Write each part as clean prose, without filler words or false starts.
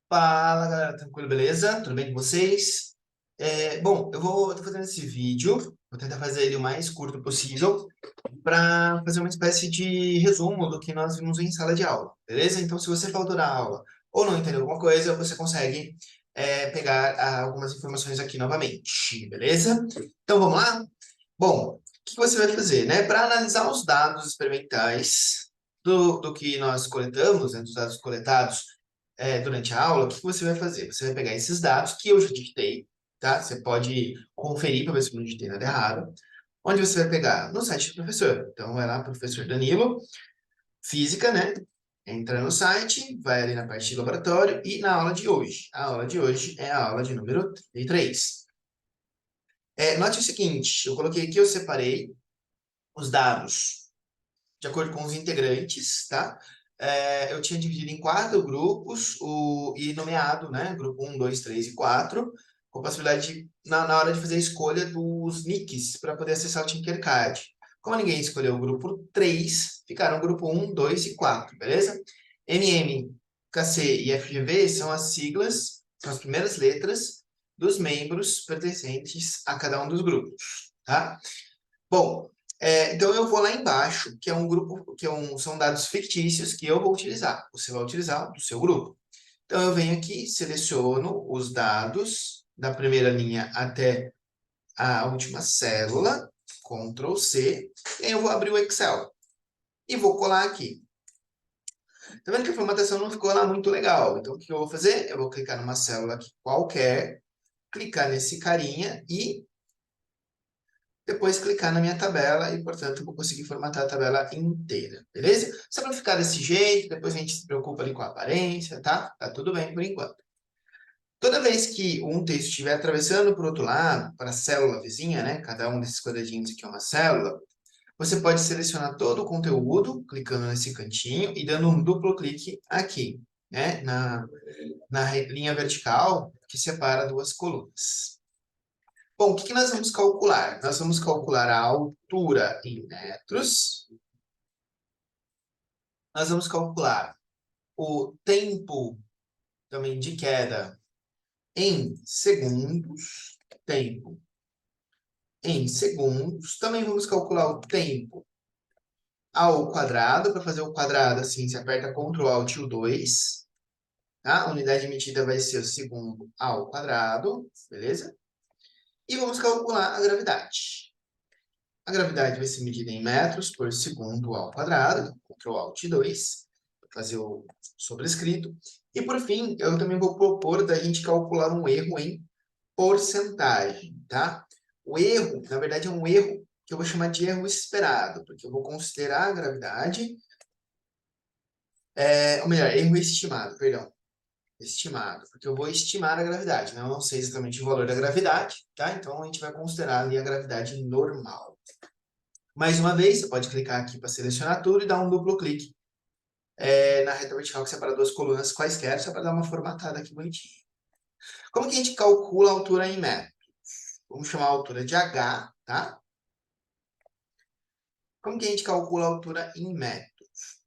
Fala, galera, tranquilo, beleza? Tudo bem com vocês? Bom, tô fazendo esse vídeo, vou tentar fazer ele o mais curto possível, para fazer uma espécie de resumo do que nós vimos em sala de aula, beleza? Então, se você faltou da aula ou não entendeu alguma coisa, você consegue pegar algumas informações aqui novamente, beleza? Então, vamos lá? Bom, o que você vai fazer, né? Para analisar os dados experimentais do que nós coletamos, né, dos dados coletados durante a aula, o que você vai fazer? Você vai pegar esses dados que eu já digitei, tá? Você pode conferir para ver se eu não digitei nada errado. Onde você vai pegar? No site do professor. Então, vai lá, professor Danilo, física, né? Entra no site, vai ali na parte de laboratório e na aula de hoje. A aula de hoje é a aula de número 33. Note o seguinte, eu coloquei aqui, eu separei os dados de acordo com os integrantes, tá? Eu tinha dividido em 4 grupos e nomeado, né? Grupo 1, 2, 3 e 4, com a possibilidade de, na hora de fazer a escolha dos nicks para poder acessar o Tinkercad. Como ninguém escolheu o grupo 3, ficaram o grupo 1, 2 e 4, beleza? MM, KC e FGV são as siglas, são as primeiras letras dos membros pertencentes a cada um dos grupos, tá? Bom, então eu vou lá embaixo, que é um grupo, são dados fictícios que eu vou utilizar. Você vai utilizar do seu grupo. Então eu venho aqui, seleciono os dados da primeira linha até a última célula, Ctrl C, e aí eu vou abrir o Excel e vou colar aqui. Tá vendo que a formatação não ficou lá muito legal? Então o que eu vou fazer? Eu vou clicar numa célula aqui qualquer, clicar nesse carinha e depois clicar na minha tabela e, portanto, eu vou conseguir formatar a tabela inteira, beleza? Só para ficar desse jeito, depois a gente se preocupa ali com a aparência, tá? Tá tudo bem por enquanto. Toda vez que um texto estiver atravessando para o outro lado, para a célula vizinha, né? Cada um desses quadradinhos aqui é uma célula, você pode selecionar todo o conteúdo, clicando nesse cantinho e dando um duplo clique aqui, né? Na linha vertical que separa duas colunas. Bom, o que nós vamos calcular? Nós vamos calcular a altura em metros, nós vamos calcular o tempo também de queda em segundos, tempo em segundos, também vamos calcular o tempo ao quadrado, para fazer o quadrado assim, você aperta Ctrl Alt e o 2, tá? A unidade de medida vai ser o segundo ao quadrado, beleza? E vamos calcular a gravidade. A gravidade vai ser medida em metros por segundo ao quadrado, Ctrl Alt 2, para fazer o sobrescrito. E por fim, eu também vou propor da gente calcular um erro em porcentagem, tá? O erro, na verdade, é um erro que eu vou chamar de erro esperado, porque eu vou considerar a gravidade, ou melhor, erro estimado, perdão. Estimado, porque eu vou estimar a gravidade, né? Eu não sei exatamente o valor da gravidade, tá? Então a gente vai considerar ali a gravidade normal. Mais uma vez, você pode clicar aqui para selecionar tudo e dar um duplo clique na reta vertical que separa duas colunas quaisquer, só para dar uma formatada aqui bonitinha. Como que a gente calcula a altura em metros? Vamos chamar a altura de H, tá? Como que a gente calcula a altura em metros?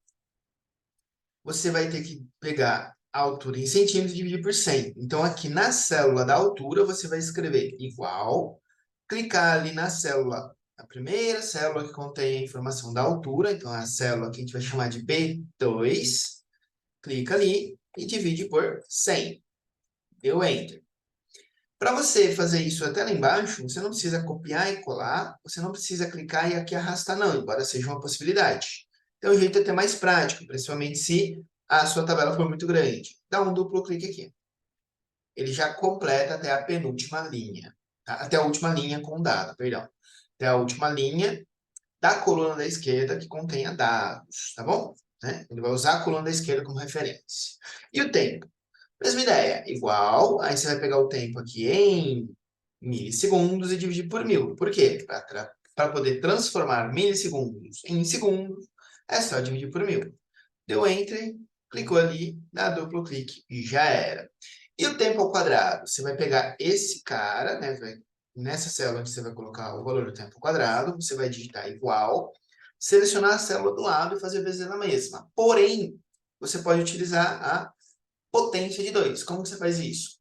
Você vai ter que pegar a altura em centímetros e dividir por 100. Então, aqui na célula da altura, você vai escrever igual, clicar ali na célula, a primeira célula que contém a informação da altura, então é a célula que a gente vai chamar de B2, clica ali e divide por 100. Deu Enter. Para você fazer isso até lá embaixo, você não precisa copiar e colar, você não precisa clicar e aqui arrastar não, embora seja uma possibilidade. Então, o jeito é até mais prático, principalmente se a sua tabela for muito grande. Dá um duplo clique aqui. Ele já completa até a penúltima linha, tá? Até a última linha com dado, perdão. Até a última linha da coluna da esquerda que contenha dados, tá bom? Né? Ele vai usar a coluna da esquerda como referência. E o tempo? Mesma ideia, igual, aí você vai pegar o tempo aqui em milissegundos e dividir por 1000. Por quê? Para poder transformar milissegundos em segundos, é só dividir por 1000. Deu Enter, clicou ali, dá duplo clique e já era. E o tempo ao quadrado? Você vai pegar esse cara, né? Nessa célula que você vai colocar o valor do tempo ao quadrado, você vai digitar igual, selecionar a célula do lado e fazer vezes na mesma. Porém, você pode utilizar a potência de 2. Como que você faz isso?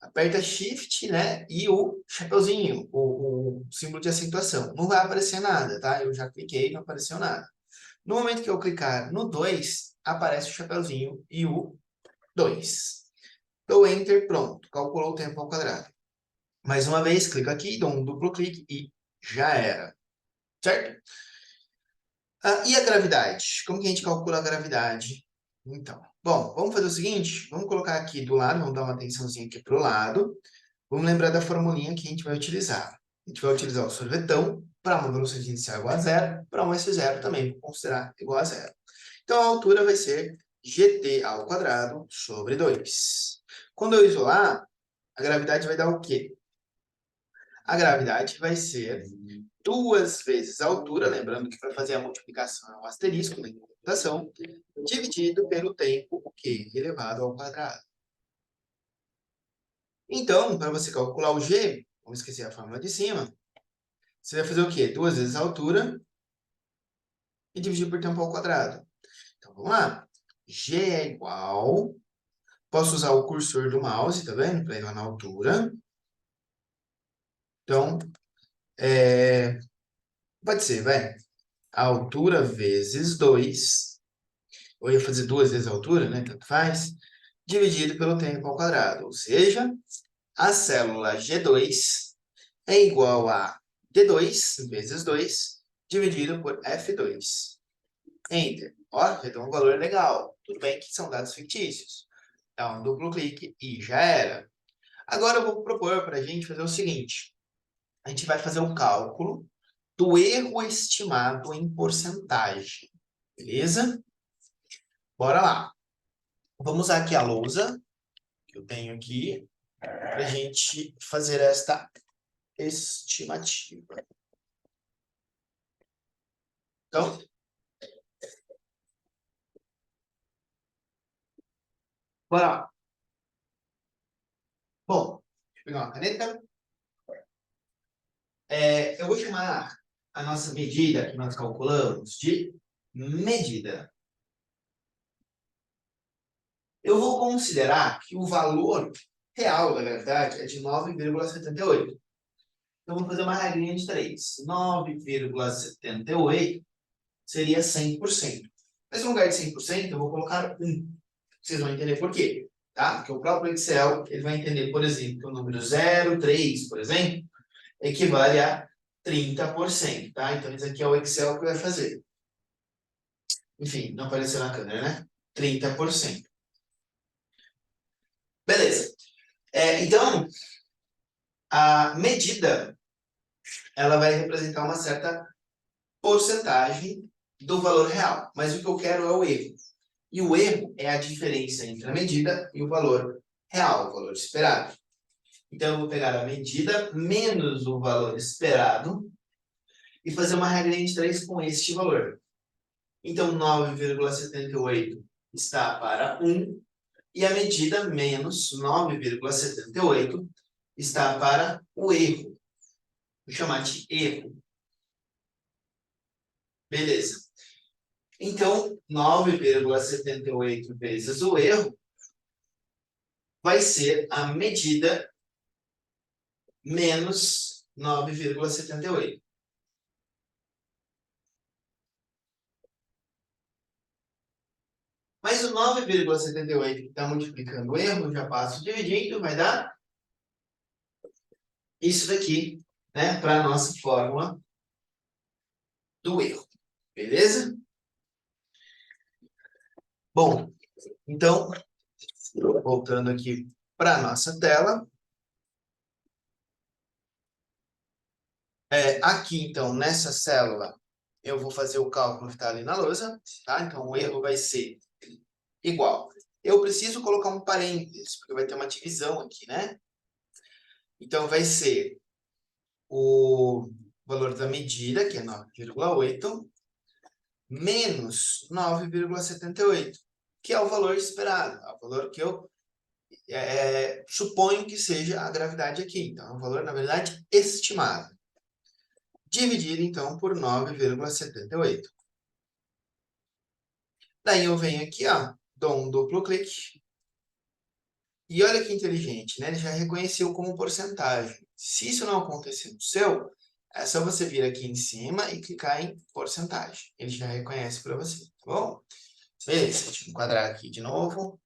Aperta Shift, né? E o chapeuzinho, o símbolo de acentuação. Não vai aparecer nada, tá? Eu já cliquei, não apareceu nada. No momento que eu clicar no 2, aparece o chapeuzinho e o 2. Dou Enter, pronto. Calculou o tempo ao quadrado. Mais uma vez, clico aqui, dou um duplo clique e já era. Certo? E a gravidade? Como que a gente calcula a gravidade? Então, bom, vamos fazer o seguinte. Vamos colocar aqui do lado, vamos dar uma atençãozinha aqui para o lado. Vamos lembrar da formulinha que a gente vai utilizar. A gente vai utilizar o sorvetão para uma velocidade inicial igual a zero, para um S0 também, vou considerar igual a zero. Então, a altura vai ser gt ao quadrado sobre 2. Quando eu isolar, a gravidade vai dar o quê? A gravidade vai ser 2 vezes a altura, lembrando que para fazer a multiplicação é um asterisco na computação, dividido pelo tempo, o quê? Elevado ao quadrado. Então, para você calcular o g, vamos esquecer a fórmula de cima, você vai fazer o quê? 2 vezes a altura e dividir por tempo ao quadrado. Então, vamos lá. G é igual... Posso usar o cursor do mouse, tá vendo? Para ir lá na altura. Então, pode ser, vai. A altura vezes 2. Eu ia fazer 2 vezes a altura, né? Tanto faz. Dividido pelo tempo ao quadrado. Ou seja, a célula G2 é igual a D2 vezes 2 dividido por F2. Enter. Ó, já tem um valor legal. Tudo bem que são dados fictícios. Dá um duplo clique e já era. Agora eu vou propor para a gente fazer o seguinte. A gente vai fazer um cálculo do erro estimado em porcentagem. Beleza? Bora lá. Vamos usar aqui a lousa que eu tenho aqui para a gente fazer esta estimativa. Então, bora lá. Bom, deixa eu pegar uma caneta. Eu vou chamar a nossa medida que nós calculamos de medida. Eu vou considerar que o valor real da gravidade é de 9,78. Então, vou fazer uma regrinha de 3. 9,78 seria 100%. Mas no lugar de 100%, eu vou colocar 1. Vocês vão entender por quê. Tá? Porque o próprio Excel ele vai entender, por exemplo, que o número 0,3, por exemplo, equivale a 30%. Tá? Então, isso aqui é o Excel que vai fazer. Enfim, não apareceu na câmera, né? 30%. Beleza. Então, a medida ela vai representar uma certa porcentagem do valor real. Mas o que eu quero é o erro. E o erro é a diferença entre a medida e o valor real, o valor esperado. Então, eu vou pegar a medida menos o valor esperado e fazer uma regra de 3 com este valor. Então, 9,78 está para 1 e a medida menos 9,78 está para o erro. Vou chamar de erro. Beleza. Então, 9,78 vezes o erro vai ser a medida menos 9,78. Mas o 9,78 que está multiplicando o erro, eu já passo dividindo, vai dar isso daqui, né, para a nossa fórmula do erro. Beleza? Bom, então, voltando aqui para a nossa tela. Aqui, então, nessa célula, eu vou fazer o cálculo que está ali na lousa, tá? Então, o erro vai ser igual. Eu preciso colocar um parênteses, porque vai ter uma divisão aqui, né? Então, vai ser o valor da medida, que é 9,8, menos 9,78, que é o valor esperado, é o valor que eu suponho que seja a gravidade aqui. Então, é um valor, na verdade, estimado. Dividido, então, por 9,78. Daí eu venho aqui, ó, dou um duplo clique E olha que inteligente, né? Ele já reconheceu como porcentagem. Se isso não acontecer no seu, é só você vir aqui em cima e clicar em porcentagem. Ele já reconhece para você, tá bom? Beleza, deixa eu enquadrar aqui de novo.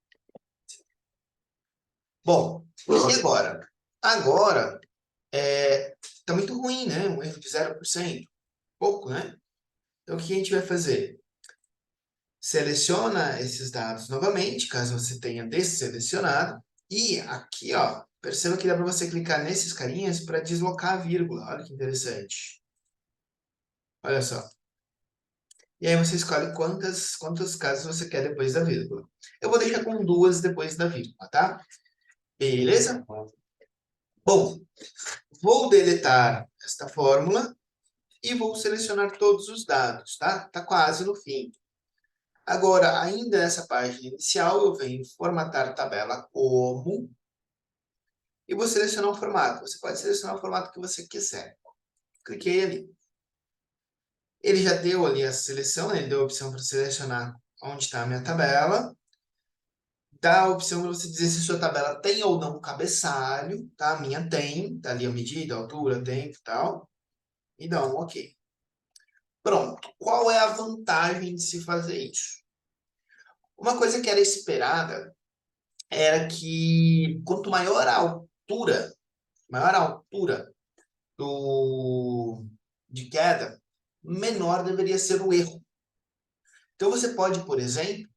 Bom, e agora? Agora, tá muito ruim, né? Um erro de 0%. Pouco, né? Então, o que a gente vai fazer? Seleciona esses dados novamente, caso você tenha desselecionado. E aqui, ó, perceba que dá para você clicar nesses carinhas para deslocar a vírgula. Olha que interessante. Olha só. E aí você escolhe quantos casos você quer depois da vírgula. Eu vou deixar com 2 depois da vírgula, tá? Beleza? Bom, vou deletar esta fórmula e vou selecionar todos os dados, tá? Tá quase no fim. Agora, ainda nessa página inicial, eu venho formatar tabela como e vou selecionar um formato. Você pode selecionar o formato que você quiser. Cliquei ali. Ele já deu ali a seleção, né? Ele deu a opção para selecionar onde está a minha tabela. Dá a opção para você dizer se sua tabela tem ou não cabeçalho, tá? A minha tem, tá ali a medida, a altura, tempo e tal. E dá um OK. Pronto. Qual é a vantagem de se fazer isso? Uma coisa que era esperada era que quanto maior a altura de queda, menor deveria ser o erro. Então você pode, por exemplo,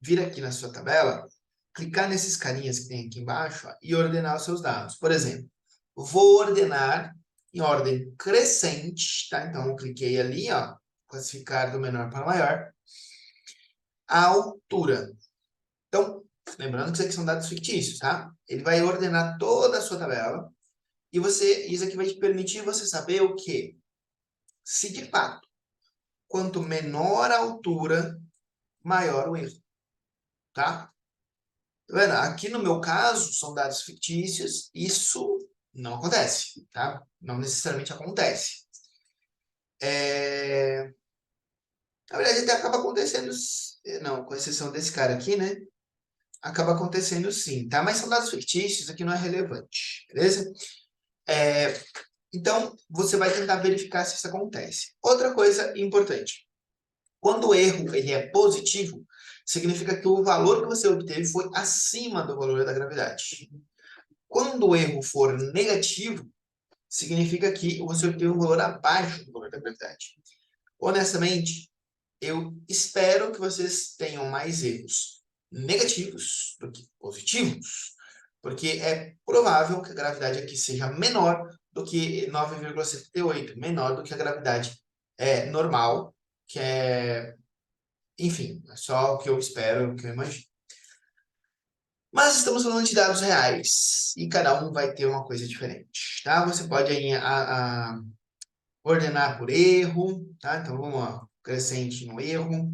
vir aqui na sua tabela, clicar nesses carinhas que tem aqui embaixo ó, e ordenar os seus dados. Por exemplo, vou ordenar em ordem crescente, tá? Então eu cliquei ali, ó, classificar do menor para o maior, a altura. Então, lembrando que isso aqui são dados fictícios, tá? Ele vai ordenar toda a sua tabela e isso aqui vai te permitir você saber o quê? Se de fato, quanto menor a altura, maior o erro, tá? Tá vendo? Aqui no meu caso, são dados fictícios, isso não acontece, tá? Não necessariamente acontece. Na verdade, até acaba acontecendo, não, com exceção desse cara aqui, né? Acaba acontecendo sim, tá? Mas são dados fictícios, aqui não é relevante, beleza? Então, você vai tentar verificar se isso acontece. Outra coisa importante. Quando o erro ele é positivo, significa que o valor que você obteve foi acima do valor da gravidade. Quando o erro for negativo, significa que você obteve um valor abaixo do valor da gravidade. Honestamente, eu espero que vocês tenham mais erros negativos do que positivos, porque é provável que a gravidade aqui seja menor do que 9,78, menor do que a gravidade normal, que é, enfim, é só o que eu espero, o que eu imagino. Mas estamos falando de dados reais, e cada um vai ter uma coisa diferente, tá? Você pode aí, ordenar por erro, tá? Então vamos lá, crescente no erro,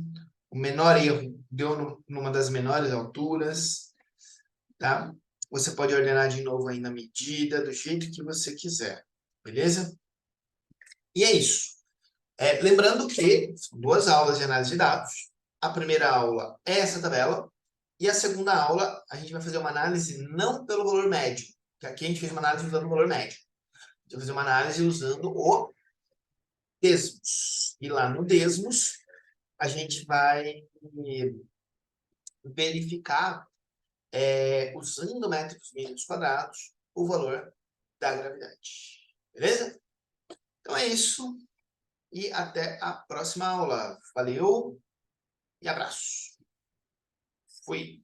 o menor erro deu numa das menores alturas, tá? Você pode ordenar de novo aí na medida, do jeito que você quiser, beleza? E é isso. Lembrando que são 2 aulas de análise de dados. A primeira aula é essa tabela, e a segunda aula a gente vai fazer uma análise não pelo valor médio, que aqui a gente fez uma análise usando o valor médio. A gente vai fazer uma análise usando o desmos. E lá no desmos, a gente vai verificar, usando métodos mínimos quadrados, o valor da gravidade. Beleza? Então é isso. E até a próxima aula. Valeu e abraço. Fui.